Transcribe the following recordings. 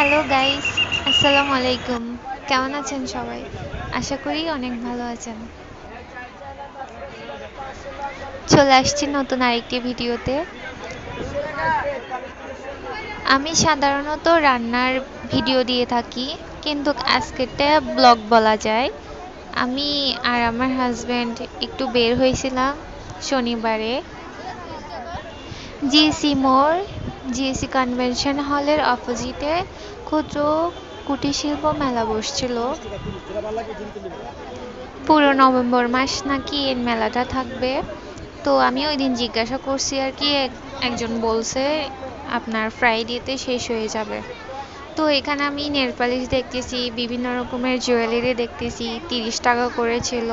Hello guys, আসসালামু আলাইকুম। কেমন আছেন সবাই? আশা করি অনেক ভালো আছেন। চলে আসছি নতুন আরেকটি ভিডিওতে। আমি সাধারণত রান্নার ভিডিও দিয়ে থাকি, কিন্তু আজকেরটা ব্লগ বলা যায়। আমি আর আমার হাজবেন্ড একটু বের হয়েছিলাম শনিবারে। জিএসি মোড়, জিএসি কনভেনশন হলের অপোজিটে ক্ষুদ্র কুটির শিল্প মেলা বসছিল। পুরো নভেম্বর মাস নাকি এর মেলাটা থাকবে। তো আমি ওই দিন জিজ্ঞাসা করছি আর কি, একজন বলছে আপনার ফ্রাইডেতে শেষ হয়ে যাবে। তো এখানে আমি নেল পালিশ দেখতেছি, বিভিন্ন রকমের জুয়েলারি দেখতেছি, 30 টাকা করে ছিল।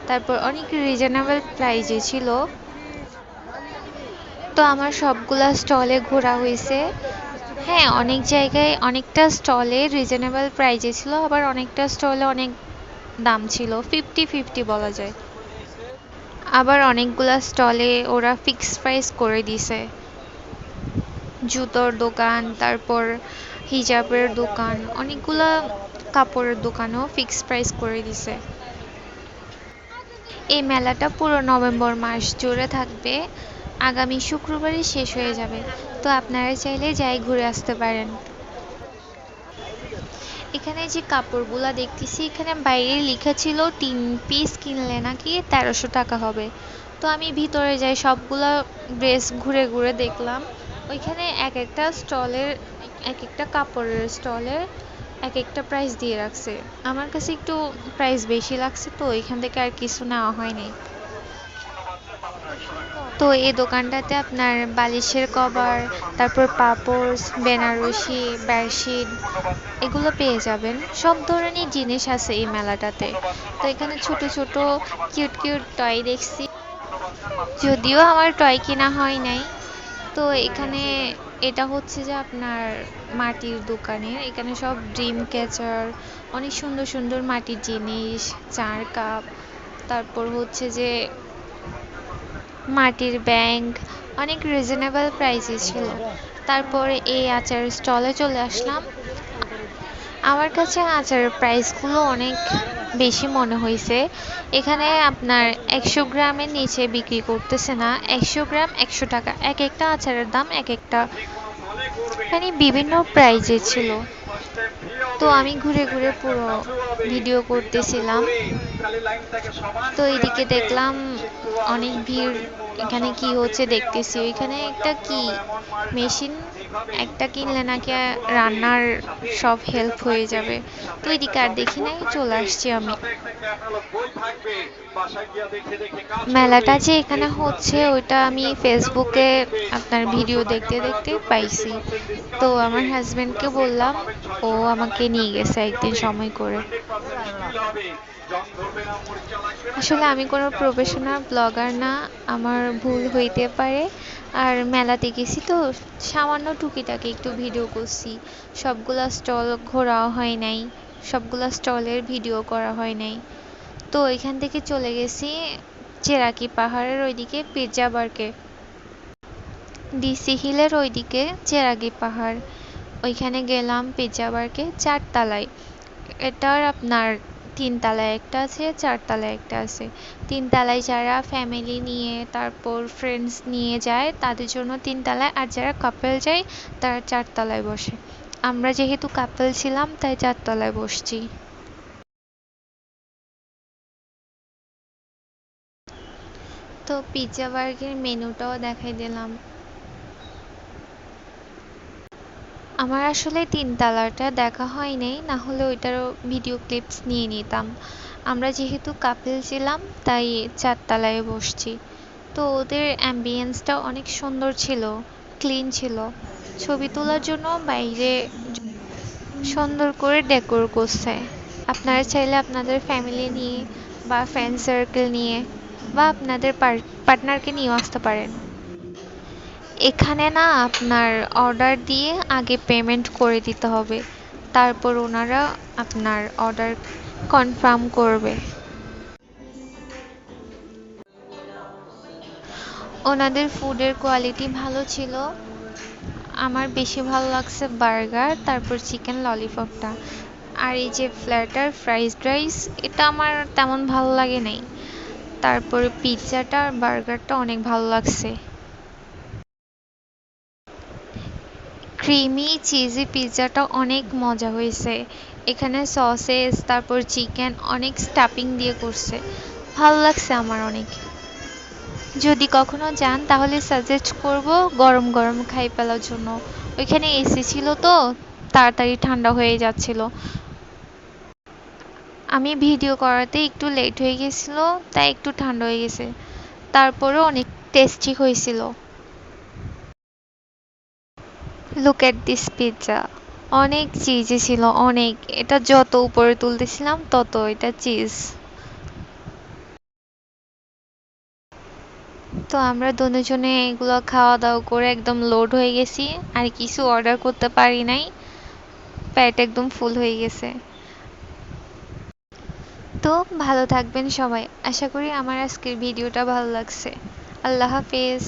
তারপর অনেক রিজনেবল প্রাইজে ছিল। তো আমার সবগুলা স্টলে ঘোরা হয়েছে। হ্যাঁ, অনেক জায়গায় অনেকটা স্টলে রিজনেবল প্রাইজে ছিল, আবার অনেকটা স্টলে অনেক দাম ছিল, 50-50 বলা যায়। আবার অনেকগুলা স্টলে ওরা ফিক্সড প্রাইস করে দিছে। জুতোর দোকান, তারপর হিজাবের দোকান, অনেকগুলা কাপড়ের দোকানও ফিক্সড প্রাইস করে দিছে। এই মেলাটা পুরো নভেম্বর মাস জুড়ে থাকবে, আগামী শুক্রবারই শেষ হয়ে যাবে। তো আপনারা চাইলে যাই ঘুরে আসতে পারেন। এখানে যে কাপড়গুলা দেখতেছি, এখানে বাইরে লেখা ছিল 3 পিস কিনলে নাকি 1300 টাকা হবে। তো আমি ভিতরে যাই, সবগুলা ড্রেস ঘুরে ঘুরে দেখলাম। ওইখানে এক একটা স্টলের, এক একটা কাপড়ের স্টলের এক একটা প্রাইস দিয়ে রাখছে। আমার কাছে একটু প্রাইস বেশি লাগছে, তো ওইখান থেকে আর কিছু নেওয়া হয়নি। তো এই দোকানটাতে আপনার বালিশের কভার, তারপর পাপোশ, বেনারসি, বেডশিট এগুলো পেয়ে যাবেন। সব ধরনের জিনিস আছে এই মেলাটাতে। তো এখানে ছোট ছোট কিউট কিউট টয় দেখছি, যদিও আমার টয় কেনা হয় নাই। তো এখানে এটা হচ্ছে যে আপনার মাটির দোকানে, এখানে সব ড্রিম ক্যাচার, অনেক সুন্দর সুন্দর মাটির জিনিস, চার কাপ, তারপর হচ্ছে যে মাটির ব্যাংক, অনেক রিজনেবল প্রাইসে ছিল। তারপর এই আচারের স্টলে চলে আসলাম। আমার কাছে আচারের প্রাইসগুলো অনেক বেশি মনে হয়েছে। এখানে আপনার 100 গ্রামের নিচে বিক্রি করতেছে না, 100 গ্রাম 100 টাকা, এক একটা আচারের দাম এক একটা, মানে বিভিন্ন প্রাইজে ছিল। তো আমি ঘুরে ঘুরে পুরো ভিডিও করতেছিলাম। তো এইদিকে দেখলাম অনেক ভিড়, এখানে কি হচ্ছে দেখতেছি। ওইখানে একটা কি মেশিন একটা কিনলে নাকি রান্নার সব হেল্প হয়ে যাবে। তো এদিকে আর দেখি নাই, চলে আসছি আমি। মেলাটা যে এখানে হচ্ছে ওইটা আমি ফেসবুকে আপনার ভিডিও দেখতে দেখতে পাইছি। তো আমার হাজবেন্ডকে বললাম, ও আমাকে নিয়ে গেছে একদিন সময় করে। আসলে আমি কোনো প্রফেশনাল ব্লগার না, আমার ভুল হইতে পারে। আর মেলাতে গেছি তো সামান্য টুকিটাকি একটু ভিডিও করছি, সবগুলা স্টল ঘোরাও হয় নাই, সবগুলা স্টলের ভিডিও করা হয় নাই। তো এখান থেকে চলে গেছি চেরাকি পাহাড়ের ওইদিকে পিৎজা বার্গে, ডিসি হিলের ওইদিকে চেরাগি পাহাড়, ওইখানে গেলাম পিৎজা বার্গে 4 তলায়। এটার আপনার 3 তলায় একটা আছে, 4 তলায় একটা আছে। 3 তলায় যারা ফ্যামিলি নিয়ে তারপর ফ্রেন্ডস নিয়ে যায় তাদের জন্য 3 তলায়, আর যারা কাপল যায় তারা 4 তলায় বসে। আমরা যেহেতু কাপল ছিলাম তাই 4 তলায় বসছি। তো পিৎজা বার্গের মেনুটাও দেখাই দিলাম। আমার আসলে 3 তলাটা দেখা হয় নাই, না হলে ওইটারও ভিডিও ক্লিপস নিয়ে নিতাম। আমরা যেহেতু কাপল ছিলাম তাই 4 তলায় বসছি। তো ওদের অ্যাম্বিয়েন্সটা অনেক সুন্দর ছিল, ক্লিন ছিল। ছবি তোলার জন্য বাইরে সুন্দর করে ডেকোর করছে। আপনারা চাইলে আপনাদের ফ্যামিলি নিয়ে বা ফ্রেন্ড সার্কেল নিয়ে বা আপনাদের পার্টনারকে নিয়েও আসতে পারেন। এখানে না আপনার অর্ডার দিয়ে আগে পেমেন্ট করে দিতে হবে, তারপর ওনারা আপনার অর্ডার কনফার্ম করবে। ওনাদের ফুডের কোয়ালিটি ভালো ছিল। আমার বেশি ভালো লাগছে বার্গার, তারপর চিকেন ললিপপটা। আর এই যে ফ্ল্যাটার ফ্রাইড রাইস, এটা আমার তেমন ভালো লাগে নাই। তারপরে পিৎজাটা আর বার্গারটা অনেক ভালো লাগছে। ক্রিমি চিজি পিৎজাটা অনেক মজা হয়েছে। এখানে সসেস তারপর চিকেন অনেক স্টাফিং দিয়ে করছে, ভালো লাগছে আমার অনেক। যদি কখনো যান তাহলে সাজেস্ট করব গরম গরম খাই ফেলার জন্য। ওইখানে এসি ছিল তো, তাড়াতাড়ি ঠান্ডা হয়ে যাচ্ছিল। আমি ভিডিও করাতে একটু লেট হয়ে গেছিল, তাই একটু ঠান্ডা হয়ে গেছে। তারপরেও অনেক টেস্টি হয়েছিল। লুক এট দিস পিৎজা, অনেক চিজি ছিল অনেক। এটা যত উপরে তুলতেছিলাম তত এটা চিজ। তো আমরা দুজনে এগুলো খাওয়া দাওয়া করে একদম লোড হয়ে গেছি, আর কিছু অর্ডার করতে পারি নাই, পেট একদম ফুল হয়ে গেছে। তো ভালো থাকবেন সবাই, আশা করি আমার আজকের ভিডিওটা ভালো লাগছে। আল্লাহ হাফেজ।